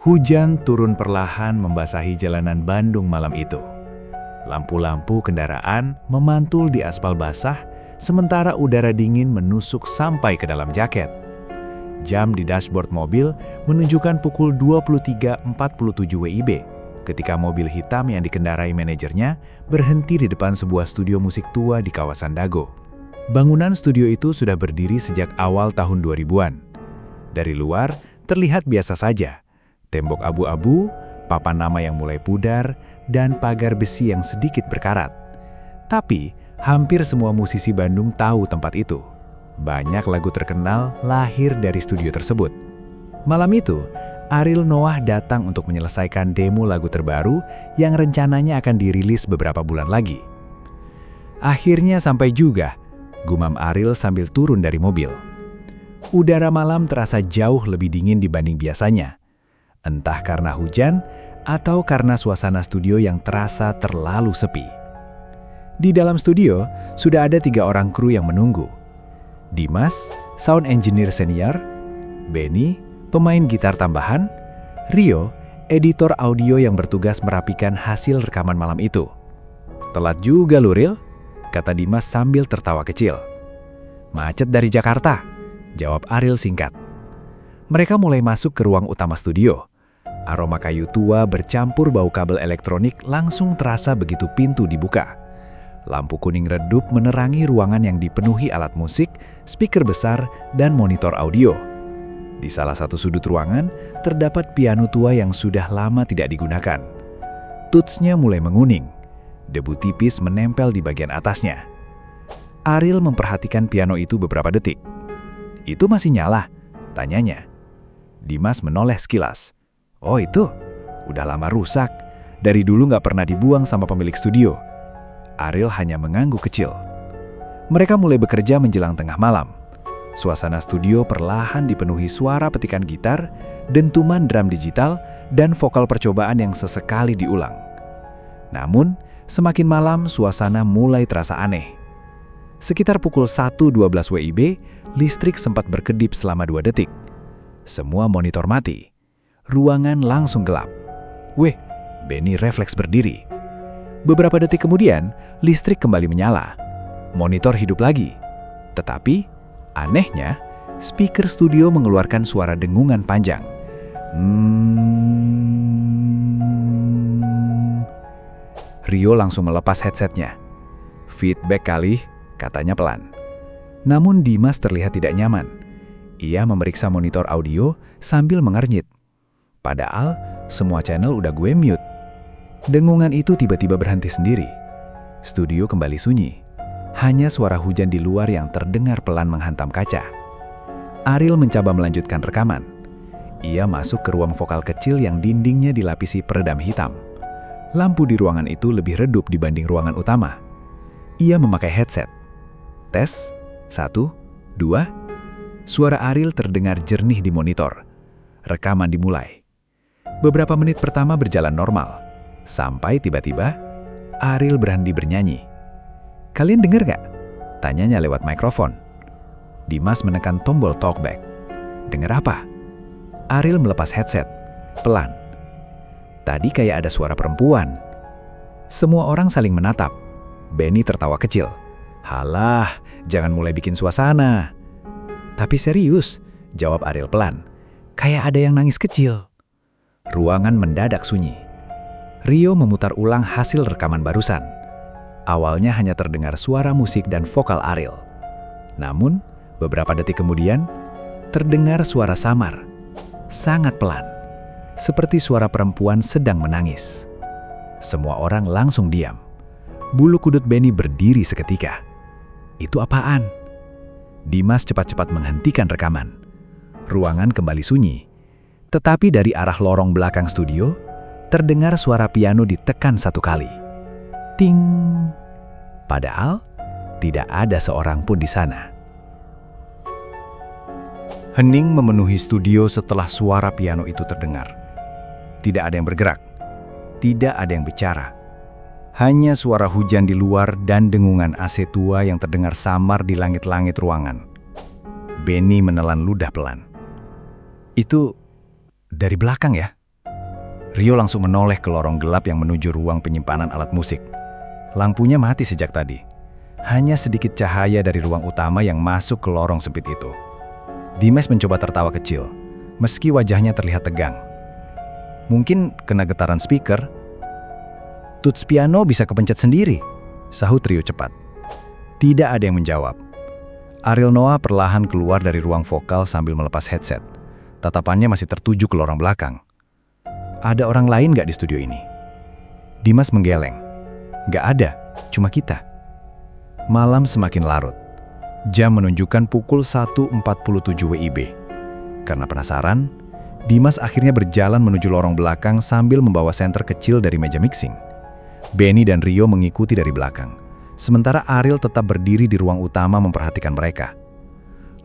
Hujan turun perlahan membasahi jalanan Bandung malam itu. Lampu-lampu kendaraan memantul di aspal basah, sementara udara dingin menusuk sampai ke dalam jaket. Jam di dashboard mobil menunjukkan pukul 23.47 WIB ketika mobil hitam yang dikendarai manajernya berhenti di depan sebuah studio musik tua di kawasan Dago. Bangunan studio itu sudah berdiri sejak awal tahun 2000-an. Dari luar terlihat biasa saja. Tembok abu-abu, papan nama yang mulai pudar, dan pagar besi yang sedikit berkarat. Tapi, hampir semua musisi Bandung tahu tempat itu. Banyak lagu terkenal lahir dari studio tersebut. Malam itu, Ariel Noah datang untuk menyelesaikan demo lagu terbaru yang rencananya akan dirilis beberapa bulan lagi. Akhirnya sampai juga, gumam Ariel sambil turun dari mobil. Udara malam terasa jauh lebih dingin dibanding biasanya. Entah karena hujan, atau karena suasana studio yang terasa terlalu sepi. Di dalam studio, sudah ada 3 orang kru yang menunggu. Dimas, sound engineer senior, Benny, pemain gitar tambahan, Rio, editor audio yang bertugas merapikan hasil rekaman malam itu. "Telat juga lu, Ril," kata Dimas sambil tertawa kecil. "Macet dari Jakarta," jawab Ariel singkat. Mereka mulai masuk ke ruang utama studio. Aroma kayu tua bercampur bau kabel elektronik langsung terasa begitu pintu dibuka. Lampu kuning redup menerangi ruangan yang dipenuhi alat musik, speaker besar, dan monitor audio. Di salah satu sudut ruangan, terdapat piano tua yang sudah lama tidak digunakan. Tutsnya mulai menguning. Debu tipis menempel di bagian atasnya. Ariel memperhatikan piano itu beberapa detik. "Itu masih nyala?" tanyanya. Dimas menoleh sekilas. "Oh itu, udah lama rusak. Dari dulu nggak pernah dibuang sama pemilik studio." Ariel hanya mengangguk kecil. Mereka mulai bekerja menjelang tengah malam. Suasana studio perlahan dipenuhi suara petikan gitar, dentuman drum digital, dan vokal percobaan yang sesekali diulang. Namun, semakin malam suasana mulai terasa aneh. Sekitar pukul 1.12 WIB, listrik sempat berkedip selama 2 detik. Semua monitor mati. Ruangan langsung gelap. "Weh," Benny refleks berdiri. Beberapa detik kemudian, listrik kembali menyala. Monitor hidup lagi. Tetapi, anehnya, speaker studio mengeluarkan suara dengungan panjang. Rio langsung melepas headsetnya. "Feedback kali," katanya pelan. Namun Dimas terlihat tidak nyaman. Ia memeriksa monitor audio sambil mengernyit. Padahal, semua channel udah gue mute. Dengungan itu tiba-tiba berhenti sendiri. Studio kembali sunyi. Hanya suara hujan di luar yang terdengar pelan menghantam kaca. Ariel mencoba melanjutkan rekaman. Ia masuk ke ruang vokal kecil yang dindingnya dilapisi peredam hitam. Lampu di ruangan itu lebih redup dibanding ruangan utama. Ia memakai headset. Tes, 1, 2. Suara Ariel terdengar jernih di monitor. Rekaman dimulai. Beberapa menit pertama berjalan normal, sampai tiba-tiba Ariel berhenti bernyanyi. "Kalian dengar gak?" tanyanya lewat mikrofon. Dimas menekan tombol talkback. "Dengar apa?" Ariel melepas headset, pelan. "Tadi kayak ada suara perempuan." Semua orang saling menatap. Benny tertawa kecil. "Halah, jangan mulai bikin suasana." "Tapi serius," jawab Ariel pelan. "Kayak ada yang nangis kecil." Ruangan mendadak sunyi. Rio memutar ulang hasil rekaman barusan. Awalnya hanya terdengar suara musik dan vokal Ariel. Namun, beberapa detik kemudian, terdengar suara samar. Sangat pelan. Seperti suara perempuan sedang menangis. Semua orang langsung diam. Bulu kudut Benny berdiri seketika. "Itu apaan?" Dimas cepat-cepat menghentikan rekaman. Ruangan kembali sunyi. Tetapi dari arah lorong belakang studio, terdengar suara piano ditekan 1 kali. Ting! Padahal, tidak ada seorang pun di sana. Hening memenuhi studio setelah suara piano itu terdengar. Tidak ada yang bergerak. Tidak ada yang bicara. Hanya suara hujan di luar dan dengungan AC tua yang terdengar samar di langit-langit ruangan. Benny menelan ludah pelan. "Itu dari belakang ya?" Rio langsung menoleh ke lorong gelap yang menuju ruang penyimpanan alat musik. Lampunya mati sejak tadi. Hanya sedikit cahaya dari ruang utama yang masuk ke lorong sempit itu. Dimas mencoba tertawa kecil, meski wajahnya terlihat tegang. Mungkin kena getaran speaker. Tuts piano bisa kepencet sendiri, sahut Rio cepat. Tidak ada yang menjawab. Ariel Noah perlahan keluar dari ruang vokal sambil melepas headset. Tatapannya masih tertuju ke lorong belakang. Ada orang lain gak di studio ini? Dimas menggeleng. Gak ada, cuma kita. Malam semakin larut. Jam menunjukkan pukul 1.47 WIB. Karena penasaran, Dimas akhirnya berjalan menuju lorong belakang sambil membawa senter kecil dari meja mixing. Benny dan Rio mengikuti dari belakang. Sementara Ariel tetap berdiri di ruang utama memperhatikan mereka.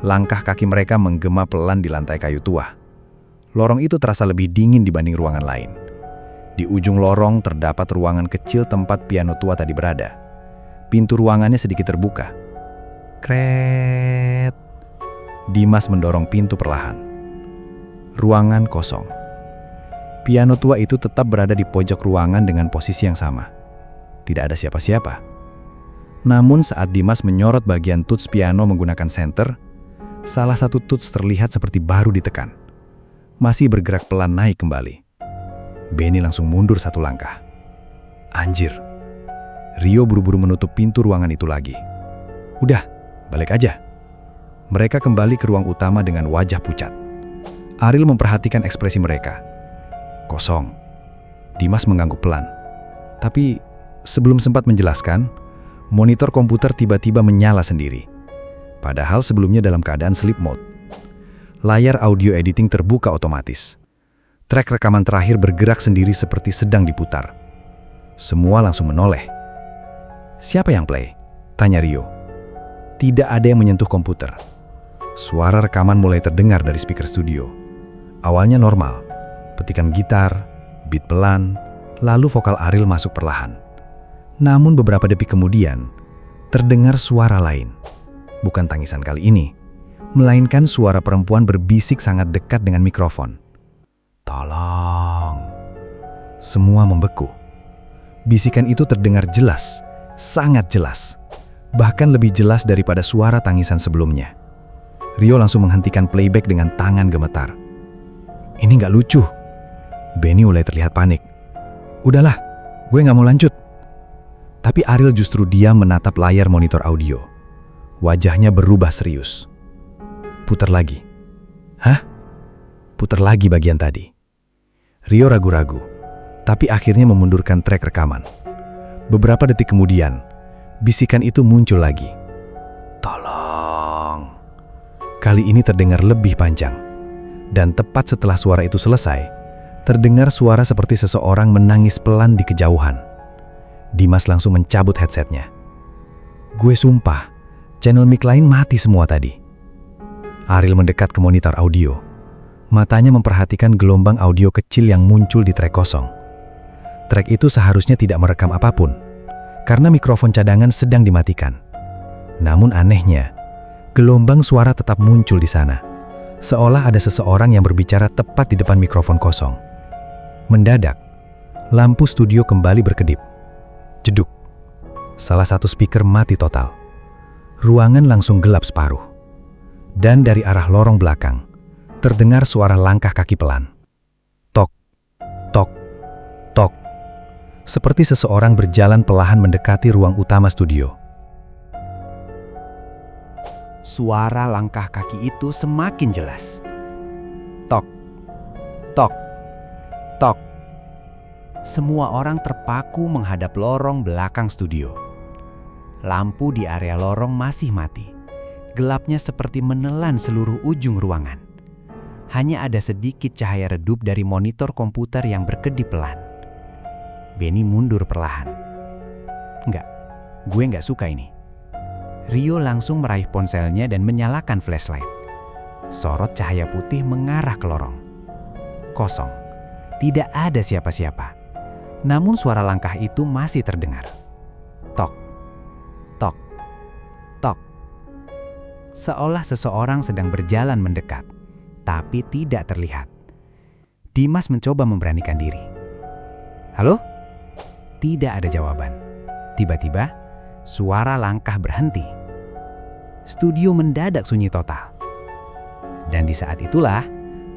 Langkah kaki mereka menggema pelan di lantai kayu tua. Lorong itu terasa lebih dingin dibanding ruangan lain. Di ujung lorong terdapat ruangan kecil tempat piano tua tadi berada. Pintu ruangannya sedikit terbuka. Kret. Dimas mendorong pintu perlahan. Ruangan kosong. Piano tua itu tetap berada di pojok ruangan dengan posisi yang sama. Tidak ada siapa-siapa. Namun saat Dimas menyorot bagian tuts piano menggunakan senter, salah satu tuts terlihat seperti baru ditekan. Masih bergerak pelan naik kembali. Benny langsung mundur satu langkah. Anjir. Rio buru-buru menutup pintu ruangan itu lagi. Udah, balik aja. Mereka kembali ke ruang utama dengan wajah pucat. Ariel memperhatikan ekspresi mereka. Kosong. Dimas mengangguk pelan. Tapi sebelum sempat menjelaskan, monitor komputer tiba-tiba menyala sendiri. Padahal sebelumnya dalam keadaan sleep mode. Layar audio editing terbuka otomatis. Track rekaman terakhir bergerak sendiri seperti sedang diputar. Semua langsung menoleh. Siapa yang play? Tanya Rio. Tidak ada yang menyentuh komputer. Suara rekaman mulai terdengar dari speaker studio. Awalnya normal. Petikan gitar, beat pelan, lalu vokal Ariel masuk perlahan. Namun beberapa detik kemudian, terdengar suara lain. Bukan tangisan kali ini, melainkan suara perempuan berbisik sangat dekat dengan mikrofon. Tolong. Semua membeku. Bisikan itu terdengar jelas, sangat jelas. Bahkan lebih jelas daripada suara tangisan sebelumnya. Rio langsung menghentikan playback dengan tangan gemetar. Ini nggak lucu. Benny mulai terlihat panik. Udahlah, gue nggak mau lanjut. Tapi Ariel justru diam menatap layar monitor audio. Wajahnya berubah serius. Putar lagi. Hah? Putar lagi bagian tadi. Rio ragu-ragu, tapi akhirnya memundurkan track rekaman. Beberapa detik kemudian, bisikan itu muncul lagi. Tolong. Kali ini terdengar lebih panjang. Dan tepat setelah suara itu selesai, terdengar suara seperti seseorang menangis pelan di kejauhan. Dimas langsung mencabut headsetnya. Gue sumpah, channel mic lain mati semua tadi. Ariel mendekat ke monitor audio. Matanya memperhatikan gelombang audio kecil yang muncul di track kosong. Track itu seharusnya tidak merekam apapun, karena mikrofon cadangan sedang dimatikan. Namun anehnya, gelombang suara tetap muncul di sana, seolah ada seseorang yang berbicara tepat di depan mikrofon kosong. Mendadak, lampu studio kembali berkedip. Jeduk. Salah satu speaker mati total. Ruangan langsung gelap separuh. Dan dari arah lorong belakang, terdengar suara langkah kaki pelan. Tok, tok, tok. Seperti seseorang berjalan perlahan mendekati ruang utama studio. Suara langkah kaki itu semakin jelas. Tok, tok, tok. Semua orang terpaku menghadap lorong belakang studio. Lampu di area lorong masih mati. Gelapnya seperti menelan seluruh ujung ruangan. Hanya ada sedikit cahaya redup dari monitor komputer yang berkedip pelan. Benny mundur perlahan. Enggak, gue nggak suka ini. Rio langsung meraih ponselnya dan menyalakan flashlight. Sorot cahaya putih mengarah ke lorong. Kosong. Tidak ada siapa-siapa. Namun suara langkah itu masih terdengar. Tok, tok, tok. Seolah seseorang sedang berjalan mendekat, tapi tidak terlihat. Dimas mencoba memberanikan diri. Halo? Tidak ada jawaban. Tiba-tiba, suara langkah berhenti. Studio mendadak sunyi total. Dan di saat itulah,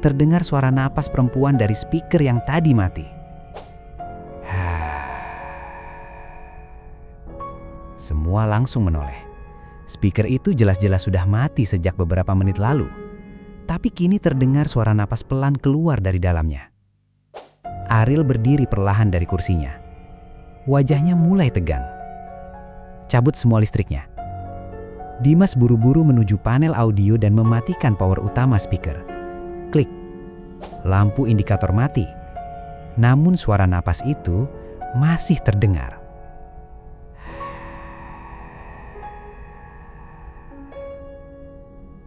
terdengar suara napas perempuan dari speaker yang tadi mati. Semua langsung menoleh. Speaker itu jelas-jelas sudah mati sejak beberapa menit lalu. Tapi kini terdengar suara napas pelan keluar dari dalamnya. Ariel berdiri perlahan dari kursinya. Wajahnya mulai tegang. Cabut semua listriknya. Dimas buru-buru menuju panel audio dan mematikan power utama speaker. Klik. Lampu indikator mati. Namun suara napas itu masih terdengar.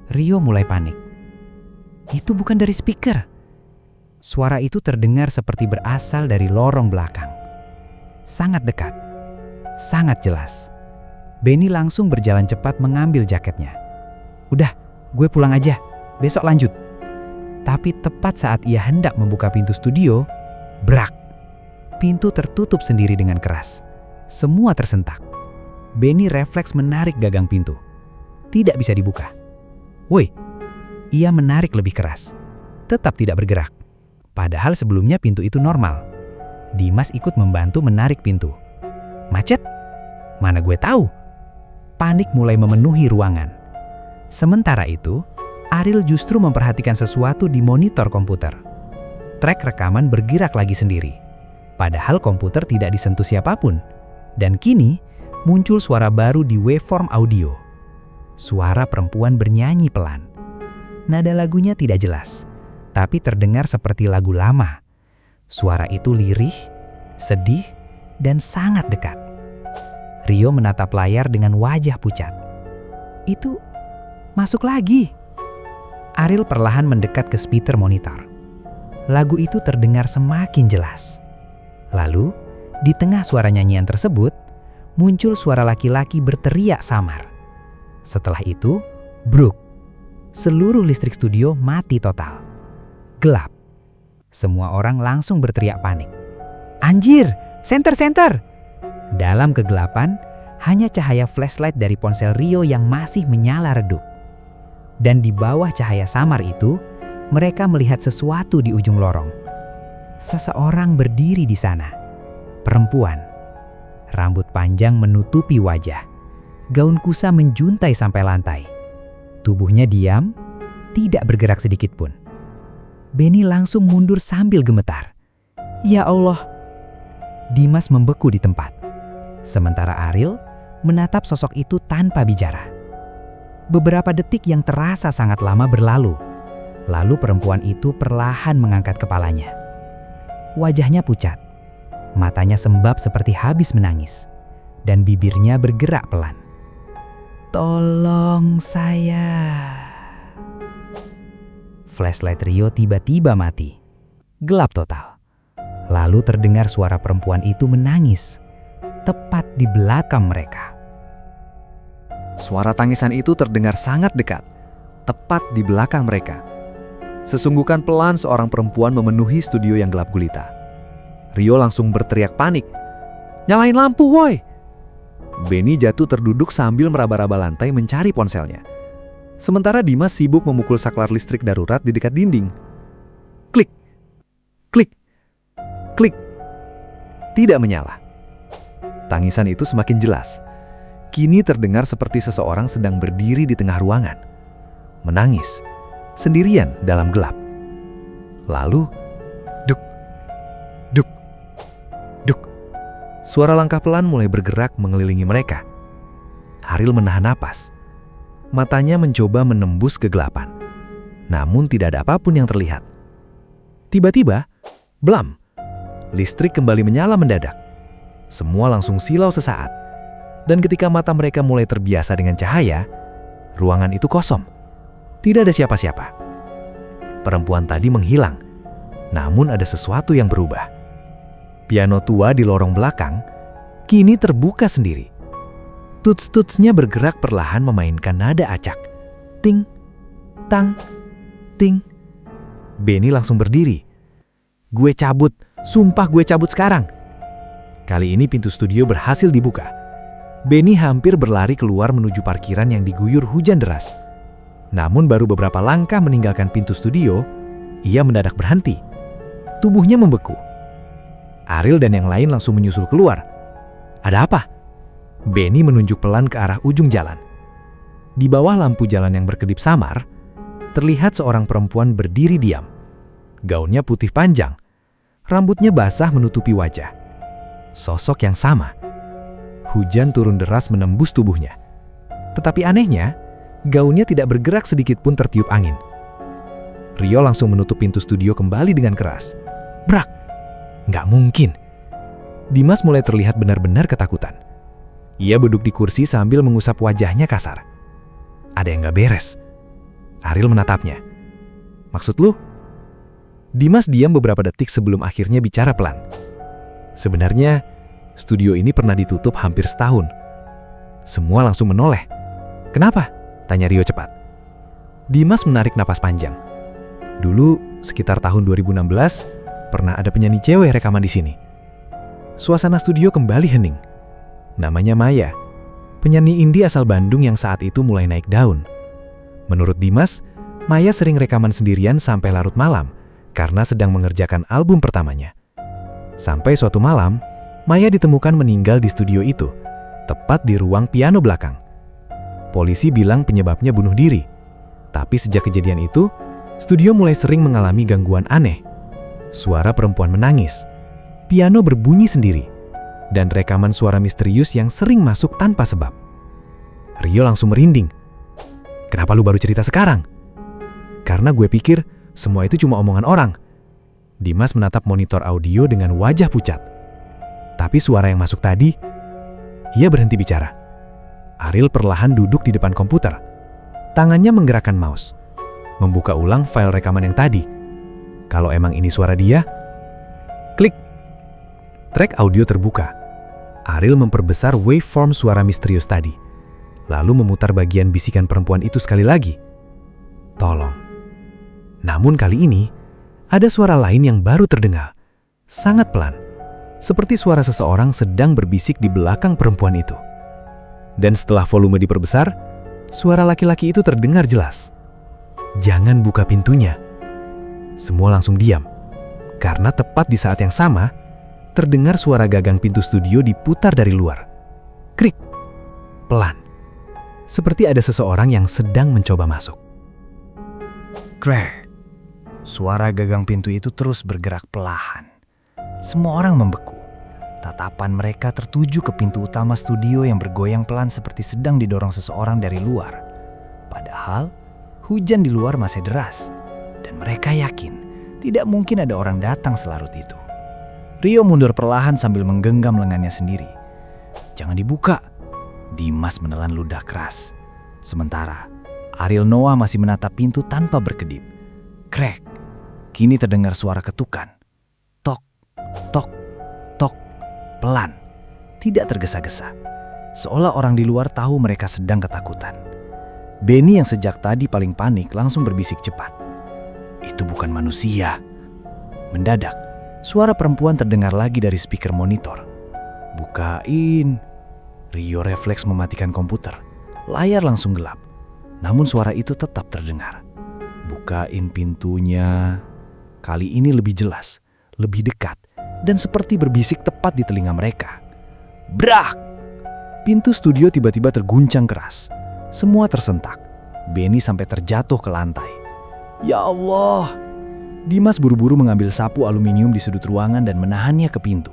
Rio mulai panik. Itu bukan dari speaker. Suara itu terdengar seperti berasal dari lorong belakang. Sangat dekat. Sangat jelas. Benny langsung berjalan cepat mengambil jaketnya. Udah, gue pulang aja. Besok lanjut. Tapi tepat saat ia hendak membuka pintu studio, brak. Pintu tertutup sendiri dengan keras. Semua tersentak. Benny refleks menarik gagang pintu. Tidak bisa dibuka. Woi, ia menarik lebih keras. Tetap tidak bergerak. Padahal sebelumnya pintu itu normal. Dimas ikut membantu menarik pintu. Macet? Mana gue tahu. Panik mulai memenuhi ruangan. Sementara itu, Ariel justru memperhatikan sesuatu di monitor komputer. Track rekaman bergerak lagi sendiri. Padahal komputer tidak disentuh siapapun. Dan kini, muncul suara baru di waveform audio. Suara perempuan bernyanyi pelan. Nada lagunya tidak jelas, tapi terdengar seperti lagu lama. Suara itu lirih, sedih, dan sangat dekat. Rio menatap layar dengan wajah pucat. Itu masuk lagi. Ariel perlahan mendekat ke speaker monitor. Lagu itu terdengar semakin jelas. Lalu, di tengah suara nyanyian tersebut, muncul suara laki-laki berteriak samar. Setelah itu, bruk. Seluruh listrik studio mati total. Gelap. Semua orang langsung berteriak panik. Anjir, senter! Dalam kegelapan, hanya cahaya flashlight dari ponsel Rio yang masih menyala redup. Dan di bawah cahaya samar itu, mereka melihat sesuatu di ujung lorong. Seseorang berdiri di sana. Perempuan. Rambut panjang menutupi wajah. Gaun kusa menjuntai sampai lantai. Tubuhnya diam, tidak bergerak sedikit pun. Benny langsung mundur sambil gemetar. Ya Allah. Dimas membeku di tempat. Sementara Ariel menatap sosok itu tanpa bicara. Beberapa detik yang terasa sangat lama berlalu. Lalu perempuan itu perlahan mengangkat kepalanya. Wajahnya pucat. Matanya sembab seperti habis menangis. Dan bibirnya bergerak pelan. Tolong saya. Flashlight Rio tiba-tiba mati. Gelap total. Lalu terdengar suara perempuan itu menangis. Tepat di belakang mereka. Suara tangisan itu terdengar sangat dekat, tepat di belakang mereka. Sesungguhkan pelan seorang perempuan memenuhi studio yang gelap gulita. Rio langsung berteriak panik. Nyalain lampu, woi! Benny jatuh terduduk sambil meraba-raba lantai mencari ponselnya. Sementara Dimas sibuk memukul saklar listrik darurat di dekat dinding. Klik, klik, klik. Tidak menyala. Tangisan itu semakin jelas. Kini terdengar seperti seseorang sedang berdiri di tengah ruangan. Menangis, sendirian dalam gelap. Lalu, duk, duk, duk. Suara langkah pelan mulai bergerak mengelilingi mereka. Ariel menahan napas. Matanya mencoba menembus kegelapan. Namun tidak ada apapun yang terlihat. Tiba-tiba, blam. Listrik kembali menyala mendadak. Semua langsung silau sesaat. Dan ketika mata mereka mulai terbiasa dengan cahaya, ruangan itu kosong. Tidak ada siapa-siapa. Perempuan tadi menghilang. Namun ada sesuatu yang berubah. Piano tua di lorong belakang kini terbuka sendiri. Tuts-tutsnya bergerak perlahan memainkan nada acak. Ting, tang, ting. Benny langsung berdiri. Gue cabut, sumpah gue cabut sekarang. Kali ini pintu studio berhasil dibuka. Benny hampir berlari keluar menuju parkiran yang diguyur hujan deras. Namun baru beberapa langkah meninggalkan pintu studio, ia mendadak berhenti. Tubuhnya membeku. Ariel dan yang lain langsung menyusul keluar. Ada apa? Benny menunjuk pelan ke arah ujung jalan. Di bawah lampu jalan yang berkedip samar, terlihat seorang perempuan berdiri diam. Gaunnya putih panjang, rambutnya basah menutupi wajah. Sosok yang sama. Hujan turun deras menembus tubuhnya. Tetapi anehnya, gaunnya tidak bergerak sedikit pun tertiup angin. Rio langsung menutup pintu studio kembali dengan keras. Brak! Nggak mungkin. Dimas mulai terlihat benar-benar ketakutan. Ia duduk di kursi sambil mengusap wajahnya kasar. Ada yang nggak beres. Ariel menatapnya. Maksud lu? Dimas diam beberapa detik sebelum akhirnya bicara pelan. Sebenarnya, studio ini pernah ditutup hampir setahun. Semua langsung menoleh. Kenapa? Tanya Rio cepat. Dimas menarik napas panjang. Dulu, sekitar tahun 2016, pernah ada penyanyi cewek rekaman di sini. Suasana studio kembali hening. Namanya Maya, penyanyi indie asal Bandung yang saat itu mulai naik daun. Menurut Dimas, Maya sering rekaman sendirian sampai larut malam karena sedang mengerjakan album pertamanya. Sampai suatu malam, Maya ditemukan meninggal di studio itu, tepat di ruang piano belakang. Polisi bilang penyebabnya bunuh diri. Tapi sejak kejadian itu, studio mulai sering mengalami gangguan aneh. Suara perempuan menangis, piano berbunyi sendiri, dan rekaman suara misterius yang sering masuk tanpa sebab. Rio langsung merinding. Kenapa lu baru cerita sekarang? Karena gue pikir semua itu cuma omongan orang. Dimas menatap monitor audio dengan wajah pucat. Tapi suara yang masuk tadi, ia berhenti bicara. Ariel perlahan duduk di depan komputer. Tangannya menggerakkan mouse, membuka ulang file rekaman yang tadi. Kalau emang ini suara dia, klik. Track audio terbuka. Ariel memperbesar waveform suara misterius tadi, lalu memutar bagian bisikan perempuan itu sekali lagi. Tolong. Namun kali ini, ada suara lain yang baru terdengar. Sangat pelan, seperti suara seseorang sedang berbisik di belakang perempuan itu. Dan setelah volume diperbesar, suara laki-laki itu terdengar jelas. Jangan buka pintunya. Semua langsung diam, karena tepat di saat yang sama, terdengar suara gagang pintu studio diputar dari luar. Krik, pelan, seperti ada seseorang yang sedang mencoba masuk. Krek. Suara gagang pintu itu terus bergerak perlahan. Semua orang membeku. Tatapan mereka tertuju ke pintu utama studio yang bergoyang pelan seperti sedang didorong seseorang dari luar. Padahal, hujan di luar masih deras. Dan mereka yakin tidak mungkin ada orang datang selarut itu. Rio mundur perlahan sambil menggenggam lengannya sendiri. Jangan dibuka. Dimas menelan ludah keras. Sementara, Ariel Noah masih menatap pintu tanpa berkedip. Krek. Kini terdengar suara ketukan. Tok, tok, tok. Pelan. Tidak tergesa-gesa. Seolah orang di luar tahu mereka sedang ketakutan. Benny yang sejak tadi paling panik langsung berbisik cepat. Itu bukan manusia. Mendadak, suara perempuan terdengar lagi dari speaker monitor. Bukain. Rio refleks mematikan komputer. Layar langsung gelap. Namun suara itu tetap terdengar. Bukain pintunya. Kali ini lebih jelas, lebih dekat, dan seperti berbisik tepat di telinga mereka. Brak! Pintu studio tiba-tiba terguncang keras. Semua tersentak. Benny sampai terjatuh ke lantai. Ya Allah! Dimas buru-buru mengambil sapu aluminium di sudut ruangan dan menahannya ke pintu.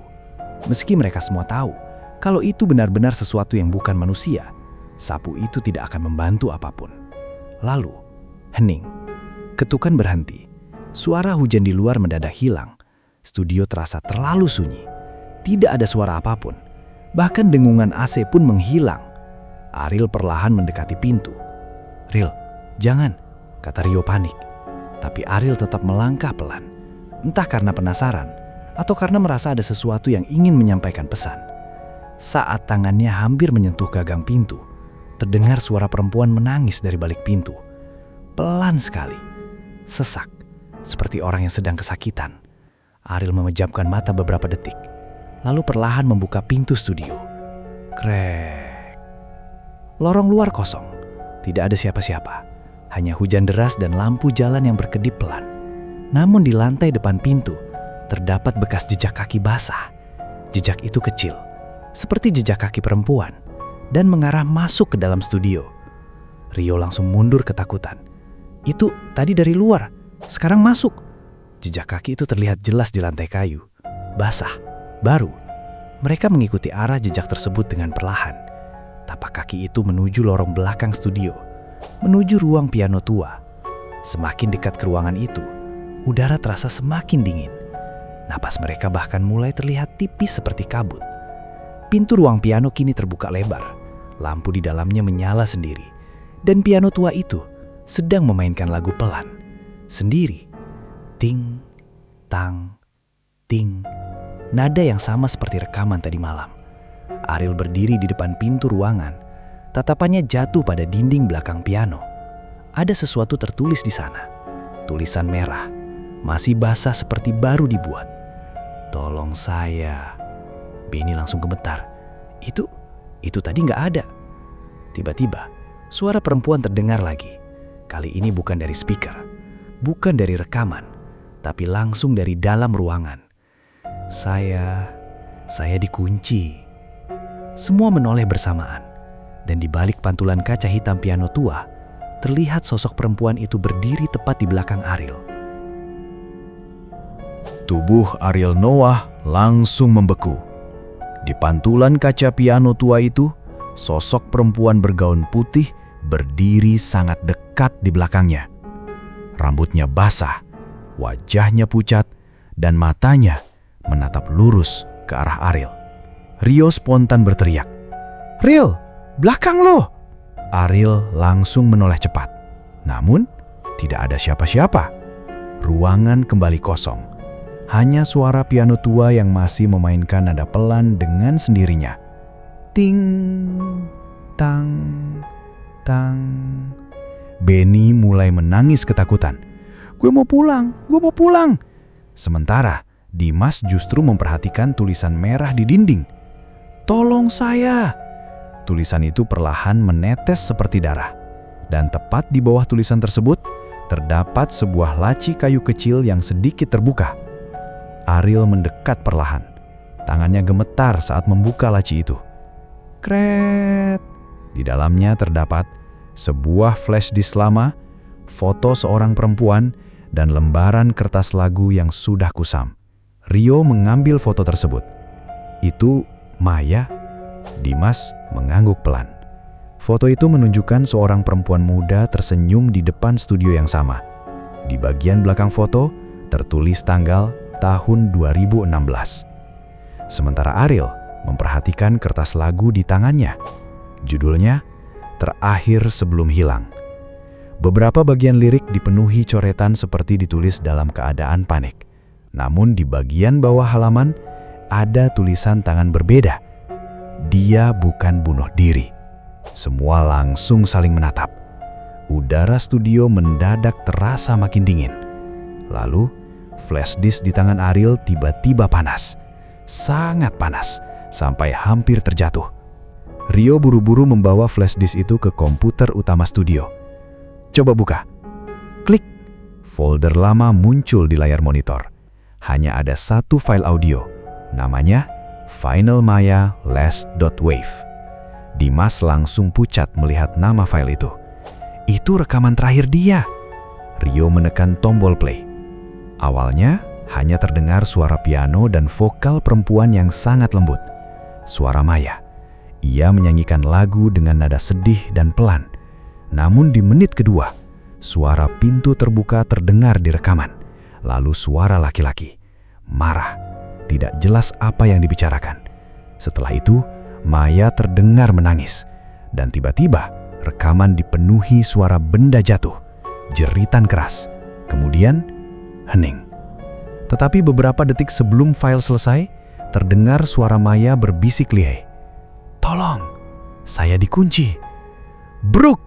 Meski mereka semua tahu, kalau itu benar-benar sesuatu yang bukan manusia, sapu itu tidak akan membantu apapun. Lalu, hening. Ketukan berhenti. Suara hujan di luar mendadak hilang. Studio terasa terlalu sunyi. Tidak ada suara apapun. Bahkan dengungan AC pun menghilang. Ariel perlahan mendekati pintu. "Ril, jangan," kata Rio panik. Tapi Ariel tetap melangkah pelan. Entah karena penasaran, atau karena merasa ada sesuatu yang ingin menyampaikan pesan. Saat tangannya hampir menyentuh gagang pintu, terdengar suara perempuan menangis dari balik pintu. Pelan sekali. Sesak. Seperti orang yang sedang kesakitan. Ariel memejamkan mata beberapa detik. lalu perlahan membuka pintu studio. Krek. Lorong luar kosong. Tidak ada siapa-siapa. Hanya hujan deras dan lampu jalan yang berkedip pelan. Namun di lantai depan pintu, terdapat bekas jejak kaki basah. Jejak itu kecil, seperti jejak kaki perempuan, dan mengarah masuk ke dalam studio. Rio langsung mundur ketakutan. Itu tadi dari luar, sekarang masuk. Jejak kaki itu terlihat jelas di lantai kayu. Basah, baru. Mereka mengikuti arah jejak tersebut dengan perlahan. Tapak kaki itu menuju lorong belakang studio, menuju ruang piano tua. Semakin dekat ke ruangan itu, udara terasa semakin dingin. Napas mereka bahkan mulai terlihat tipis seperti kabut. Pintu ruang piano kini terbuka lebar. Lampu di dalamnya menyala sendiri. Dan piano tua itu sedang memainkan lagu pelan. Sendiri. Ting, tang, ting. Nada yang sama seperti rekaman tadi malam. Ariel berdiri di depan pintu ruangan. Tatapannya jatuh pada dinding belakang piano. Ada sesuatu tertulis di sana. Tulisan merah. Masih basah seperti baru dibuat. Tolong saya. Benny langsung gemetar. Itu tadi nggak ada. Tiba-tiba, suara perempuan terdengar lagi. Kali ini bukan dari speaker, bukan dari rekaman, tapi langsung dari dalam ruangan. Saya dikunci. Semua menoleh bersamaan. Dan di balik pantulan kaca hitam piano tua, terlihat sosok perempuan itu berdiri tepat di belakang Ariel. Tubuh Ariel Noah langsung membeku. Di pantulan kaca piano tua itu, sosok perempuan bergaun putih berdiri sangat dekat di belakangnya. Rambutnya basah, wajahnya pucat, dan matanya menatap lurus ke arah Ariel. Rio spontan berteriak, "Riel, belakang lo!" Ariel langsung menoleh cepat. Namun, tidak ada siapa-siapa. Ruangan kembali kosong. Hanya suara piano tua yang masih memainkan nada pelan dengan sendirinya. Ting, tang, tang. Benny mulai menangis ketakutan. Gue mau pulang. Sementara Dimas justru memperhatikan tulisan merah di dinding. Tolong saya. Tulisan itu perlahan menetes seperti darah. Dan tepat di bawah tulisan tersebut, terdapat sebuah laci kayu kecil yang sedikit terbuka. Ariel mendekat perlahan. Tangannya gemetar saat membuka laci itu. Kret. Di dalamnya terdapat sebuah flash disk lama, foto seorang perempuan, dan lembaran kertas lagu yang sudah kusam. Rio mengambil foto tersebut. Itu Maya. Dimas mengangguk pelan. Foto itu menunjukkan seorang perempuan muda tersenyum di depan studio yang sama. Di bagian belakang foto tertulis tanggal tahun 2016. Sementara Ariel memperhatikan kertas lagu di tangannya. Judulnya Terakhir Sebelum Hilang. Beberapa bagian lirik dipenuhi coretan seperti ditulis dalam keadaan panik. Namun di bagian bawah halaman ada tulisan tangan berbeda. Dia bukan bunuh diri. Semua langsung saling menatap. Udara studio mendadak terasa makin dingin. Lalu flash disk di tangan Ariel tiba-tiba panas. Sangat panas, sampai hampir terjatuh. Rio buru-buru membawa flash disk itu ke komputer utama studio. Coba buka. Klik. Folder lama muncul di layar monitor. Hanya ada satu file audio. Namanya Final Maya Last.wave. Dimas langsung pucat melihat nama file itu. Itu rekaman terakhir dia. Rio menekan tombol play. Awalnya hanya terdengar suara piano dan vokal perempuan yang sangat lembut. Suara Maya. Ia menyanyikan lagu dengan nada sedih dan pelan. Namun di menit kedua, suara pintu terbuka terdengar di rekaman. Lalu suara laki-laki. Marah. Tidak jelas apa yang dibicarakan. Setelah itu, Maya terdengar menangis. Dan tiba-tiba, rekaman dipenuhi suara benda jatuh. Jeritan keras. Kemudian hening. Tetapi beberapa detik sebelum file selesai, terdengar suara Maya berbisik lihai. Tolong, saya dikunci. Bruk!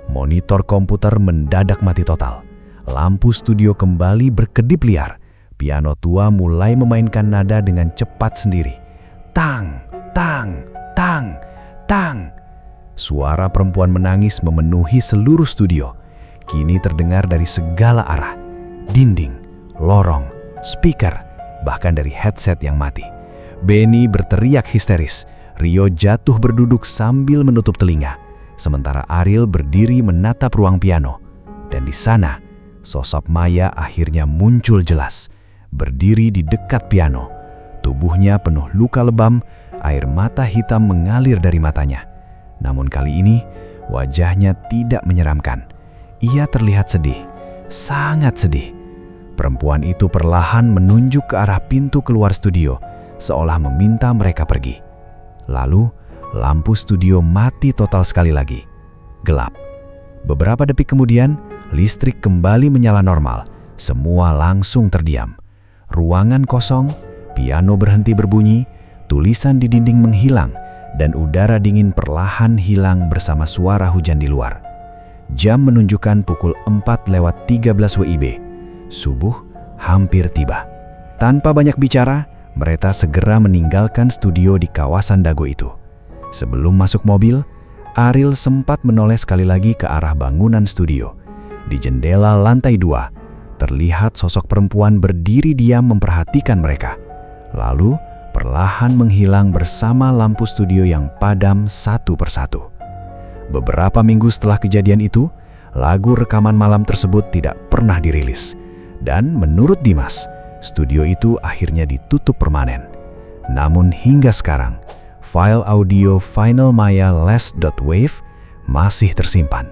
Monitor komputer mendadak mati total. Lampu studio kembali berkedip liar. piano tua mulai memainkan nada dengan cepat sendiri. Tang, tang, tang, tang. Suara perempuan menangis memenuhi seluruh studio. Kini terdengar dari segala arah. Dinding, lorong, speaker, bahkan dari headset yang mati. Benny berteriak histeris. Rio jatuh berduduk sambil menutup telinga. Sementara Ariel berdiri menatap ruang piano. Dan di sana, sosok Maya akhirnya muncul jelas. Berdiri di dekat piano. Tubuhnya penuh luka lebam, air mata hitam mengalir dari matanya. Namun kali ini, wajahnya tidak menyeramkan. Ia terlihat sedih, sangat sedih. Perempuan itu perlahan menunjuk ke arah pintu keluar studio, seolah meminta mereka pergi. Lalu, lampu studio mati total sekali lagi. Gelap. Beberapa detik kemudian, listrik kembali menyala normal. Semua langsung terdiam. Ruangan kosong, piano berhenti berbunyi, tulisan di dinding menghilang, dan udara dingin perlahan hilang bersama suara hujan di luar. Jam menunjukkan pukul 4:13 WIB. Subuh hampir tiba. Tanpa banyak bicara, mereka segera meninggalkan studio di kawasan Dago itu. Sebelum masuk mobil, Ariel sempat menoleh sekali lagi ke arah bangunan studio. Di jendela lantai 2, terlihat sosok perempuan berdiri diam memperhatikan mereka. Lalu, perlahan menghilang bersama lampu studio yang padam satu persatu. Beberapa minggu setelah kejadian itu, lagu rekaman malam tersebut tidak pernah dirilis. Dan menurut Dimas, studio itu akhirnya ditutup permanen. Namun hingga sekarang, file audio Final Maya Last.wave masih tersimpan.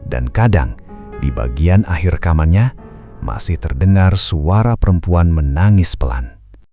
Dan kadang, di bagian akhir rekamannya, masih terdengar suara perempuan menangis pelan.